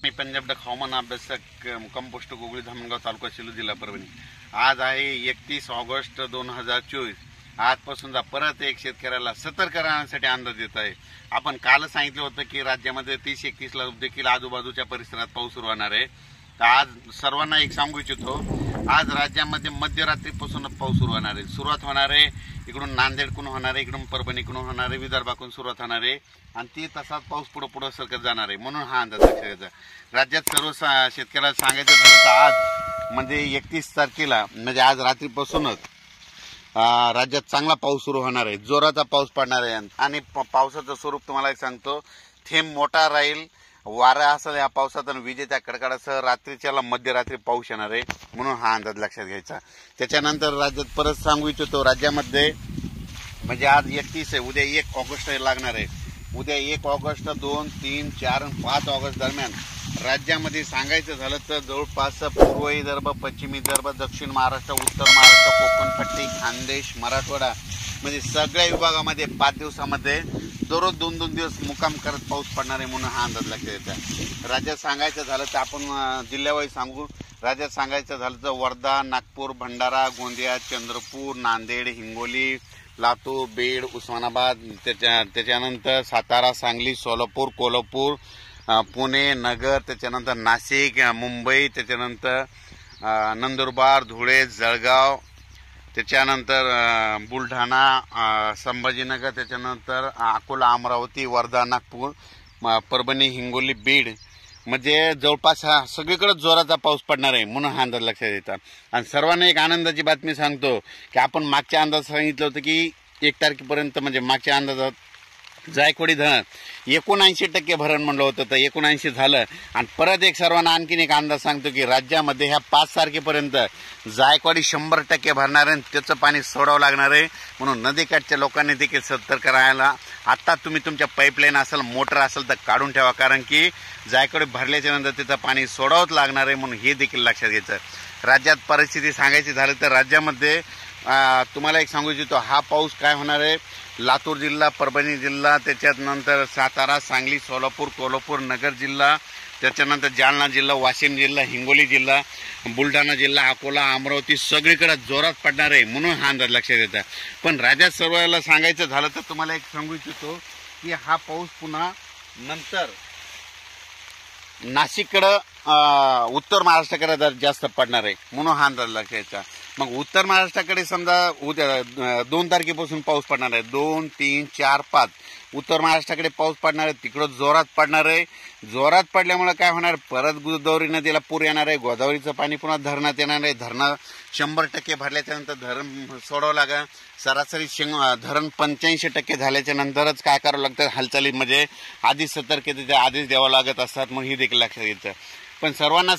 मी Punjab duck हवामान अभ्यासक मुक्काम पोस्ट गोगळी धामणगाव तालुका सेलू जिल्हा परभणी। आज आहे 31 ऑगस्ट 2024। आजपासून परत एक शेतकऱ्याला सतर्क राहण्यासाठी अंदाज देत आहे। आपण काल सांगितलं होतं की राज्यामध्ये 30-31 ला देखील आजूबाजूच्या परिसरात पाऊस सुरू होणार आहे। तर आज सर्वांना एक सांगू इच्छितो, आज राज्यामध्ये मध्यरात्रीपासून पाऊस सुरू होणार आहे। सुरुवात होणार आहे इकडून नांदेडकडून होणार आहे, इकडून परभणीकडून होणार आहे, विदर्भाकडून सुरुवात होणार आहे आणि ती तसाच पाऊस पुढे सरकत जाणार आहे। म्हणून हा अंदाज लक्षात घ्यायचा। राज्यात सर्व शेतकऱ्याला सांगायचं झालं तर आज म्हणजे 31 तारखेला म्हणजे आज रात्रीपासूनच राज्यात चांगला पाऊस सुरू होणार आहे, जोराचा पाऊस पडणार आहे आणि पावसाचं स्वरूप तुम्हाला एक सांगतो, थेंब मोठा राहील, वारा असेल या पावसात आणि विजेच्या कडकडासह रात्रीच्याला मध्यरात्री पाऊस येणार आहे। म्हणून हा अंदाज लक्षात घ्यायचा। त्याच्यानंतर राज्यात परत सांगू इच्छितो, राज्यामध्ये म्हणजे आज 31 आहे, उद्या 1 ऑगस्ट लागणार आहे। उद्या 1 ऑगस्ट 2, 3, 4 आणि 5 ऑगस्ट दरम्यान राज्यामध्ये सांगायचं झालं तर जवळपास पूर्व विदर्भ, पश्चिम विदर्भ, दक्षिण महाराष्ट्र, उत्तर महाराष्ट्र, कोकण पट्टी, खानदेश, मराठवाडा म्हणजे सगळ्या विभागामध्ये 5 दिवसामध्ये दररोज 2-2 दिवस मुक्काम करत पाऊस पडणार आहे। म्हणून हा अंदाज लक्षात घ्यायचा। राज्यात सांगायचं झालं तर आपण जिल्ह्यावाईज सांगू। राज्यात सांगायचं झालं तर वर्धा, नागपूर, भंडारा, गोंदिया, चंद्रपूर, नांदेड, हिंगोली, लातूर, बीड, उस्मानाबाद, त्याच्यानंतर सातारा, सांगली, सोलापूर, कोल्हापूर, पुणे, नगर, त्याच्यानंतर नाशिक, मुंबई, त्याच्यानंतर नंदुरबार, धुळे, जळगाव, त्याच्यानंतर बुलढाणा, संभाजीनगर, त्याच्यानंतर अकोला, अमरावती, वर्धा, नागपूर, परभणी, हिंगोली, बीड म्हणजे जवळपास सगळीकडे जोराचा पाऊस पडणार आहे। म्हणून हा अंदाज लक्षात येतात। आणि सर्वांना एक आनंदाची बातमी सांगतो की आपण मागच्या अंदाज सांगितलं होतं की 1 तारखेपर्यंत म्हणजे मागच्या अंदाजात जायकवाडी धरण 79% भरण म्हणलं होतं, तर 79 झालं। आणि परत एक सर्वांना आणखीन एक अंदाज सांगतो की राज्यामध्ये ह्या 5 तारखेपर्यंत जायकवाडी 100% भरणार आहे, त्याचं पाणी सोडावं लागणार आहे। म्हणून नदीकाठच्या लोकांनी देखील सतर्क राहायला, आता तुम्ही तुमच्या पाईपलाईन असेल, मोटर असेल तर काढून ठेवा, कारण की जायकवाडी भरल्याच्या नंतर त्याचं पाणी सोडावंच लागणार आहे। म्हणून हे देखील लक्षात घ्यायचं। राज्यात परिस्थिती सांगायची झाली तर राज्यामध्ये तुम्हाला एक सांगू इच्छितो, हा पाऊस काय होणार आहे, लातूर जिल्हा, परभणी जिल्हा, त्याच्यानंतर सातारा, सांगली, सोलापूर, कोल्हापूर, नगर जिल्हा, त्याच्यानंतर जालना जिल्हा, वाशिम जिल्हा, हिंगोली जिल्हा, बुलढाणा जिल्हा, अकोला, अमरावती सगळीकडे जोरात पडणार आहे। म्हणून हा अंदाज लक्षात येतात। पण राज्यात सर्वांना सांगायचं झालं तर तुम्हाला एक सांगू इच्छितो की हा पाऊस पुन्हा नंतर नाशिककडं, उत्तर महाराष्ट्राकडे जास्त पडणार आहे। म्हणून हा अंदाज लक्षात घ्यायचा। मग उत्तर महाराष्ट्राकडे समजा उद्या 2 तारखेपासून पाऊस पडणार आहे, 2, 3, 4, 5 उत्तर महाराष्ट्राकडे पाऊस पडणार आहे, तिकडं जोरात पडणार आहे। जोरात पडल्यामुळे काय होणार, परत गोदावरी नदीला पूर येणार आहे, गोदावरीचं पाणी पुन्हा धरणात येणार आहे, धरणं 100% भरल्याच्या नंतर धरण सोडावं लागेल। सरासरी धरण 85% झाल्याच्या नंतरच काय करावं लागतं, हालचाली म्हणजे आधीच सतर्कतेचे आदेश द्यावा लागत असतात। म्हणून ही देखील लक्षात घ्यायचं। पण सर्वांना